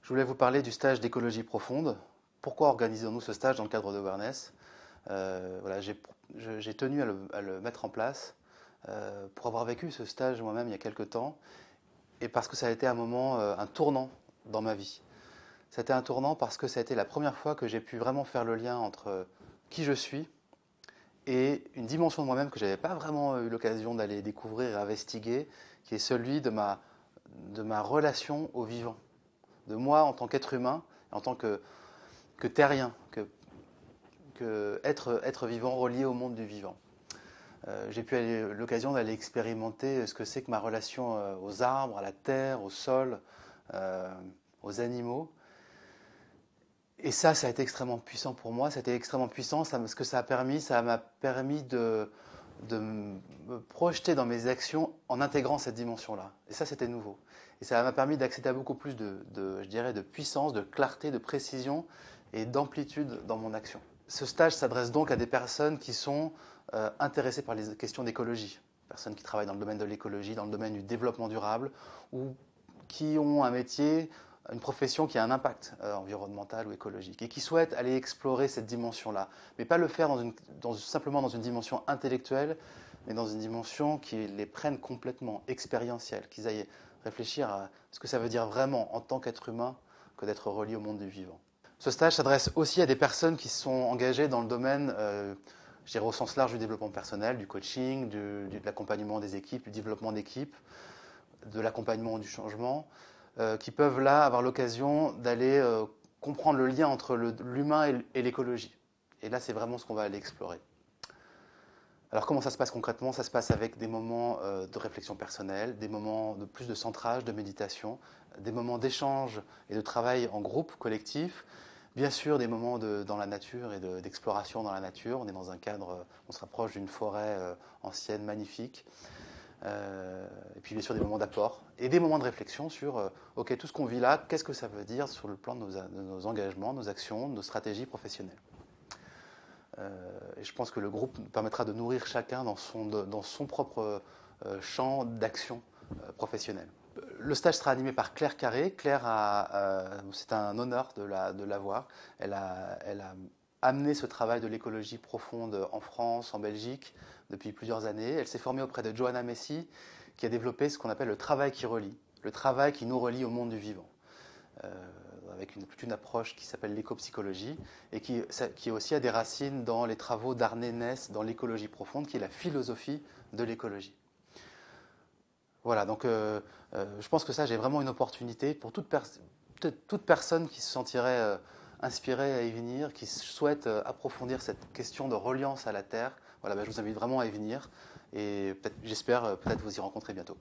Je voulais vous parler du stage d'écologie profonde. Pourquoi organisons-nous ce stage dans le cadre de Awareness? Voilà, j'ai tenu à le mettre en place pour avoir vécu ce stage moi-même il y a quelques temps et parce que ça a été un moment, un tournant dans ma vie. C'était un tournant parce que ça a été la première fois que j'ai pu vraiment faire le lien entre qui je suis et une dimension de moi-même que je n'avais pas vraiment eu l'occasion d'aller découvrir et investiguer, qui est celui de ma relation au vivant, de moi en tant qu'être humain, en tant que terrien, que être vivant relié au monde du vivant. J'ai pu avoir l'occasion d'aller expérimenter ce que c'est que ma relation aux arbres, à la terre, au sol, aux animaux. Et ça a été extrêmement puissant pour moi. Ça a été extrêmement puissant. Ce que ça m'a permis de me projeter dans mes actions en intégrant cette dimension-là. Et ça, c'était nouveau. Et ça m'a permis d'accéder à beaucoup plus je dirais, de puissance, de clarté, de précision et d'amplitude dans mon action. Ce stage s'adresse donc à des personnes qui sont intéressées par les questions d'écologie. Personnes qui travaillent dans le domaine de l'écologie, dans le domaine du développement durable, ou qui ont un métier, une profession qui a un impact environnemental ou écologique et qui souhaitent aller explorer cette dimension-là, mais pas le faire simplement dans une dimension intellectuelle, mais dans une dimension qui les prenne complètement expérientielle, qu'ils aillent réfléchir à ce que ça veut dire vraiment en tant qu'être humain que d'être relié au monde du vivant. Ce stage s'adresse aussi à des personnes qui sont engagées dans le domaine, je dirais au sens large, du développement personnel, du coaching, de l'accompagnement des équipes, du développement d'équipes, de l'accompagnement du changement, qui peuvent là avoir l'occasion d'aller comprendre le lien entre l'humain et l'écologie. Et là, c'est vraiment ce qu'on va aller explorer. Alors comment ça se passe concrètement? Ça se passe avec des moments de réflexion personnelle, des moments de plus de centrage, de méditation, des moments d'échange et de travail en groupe, collectif, bien sûr des moments dans la nature et d'exploration dans la nature. On est dans un cadre, on se rapproche d'une forêt ancienne, magnifique. Et puis bien sûr des moments d'apport et des moments de réflexion sur ok, tout ce qu'on vit là, qu'est-ce que ça veut dire sur le plan de nos engagements, nos actions, nos stratégies professionnelles. Et je pense que le groupe permettra de nourrir chacun dans son propre champ d'action professionnelle. Le stage sera animé par Claire Carré. Claire c'est un honneur de l'avoir. Elle a amené ce travail de l'écologie profonde en France, en Belgique, depuis plusieurs années. Elle s'est formée auprès de Johanna Messi, qui a développé ce qu'on appelle le travail qui relie, le travail qui nous relie au monde du vivant, avec toute une approche qui s'appelle l'éco-psychologie et qui aussi a des racines dans les travaux d'Arne Ness dans l'écologie profonde, qui est la philosophie de l'écologie. Voilà, donc je pense que ça, j'ai vraiment une opportunité pour toute personne qui se sentirait inspirée à y venir, qui souhaite approfondir cette question de reliance à la Terre. Voilà, je vous invite vraiment à y venir et j'espère peut-être vous y rencontrer bientôt.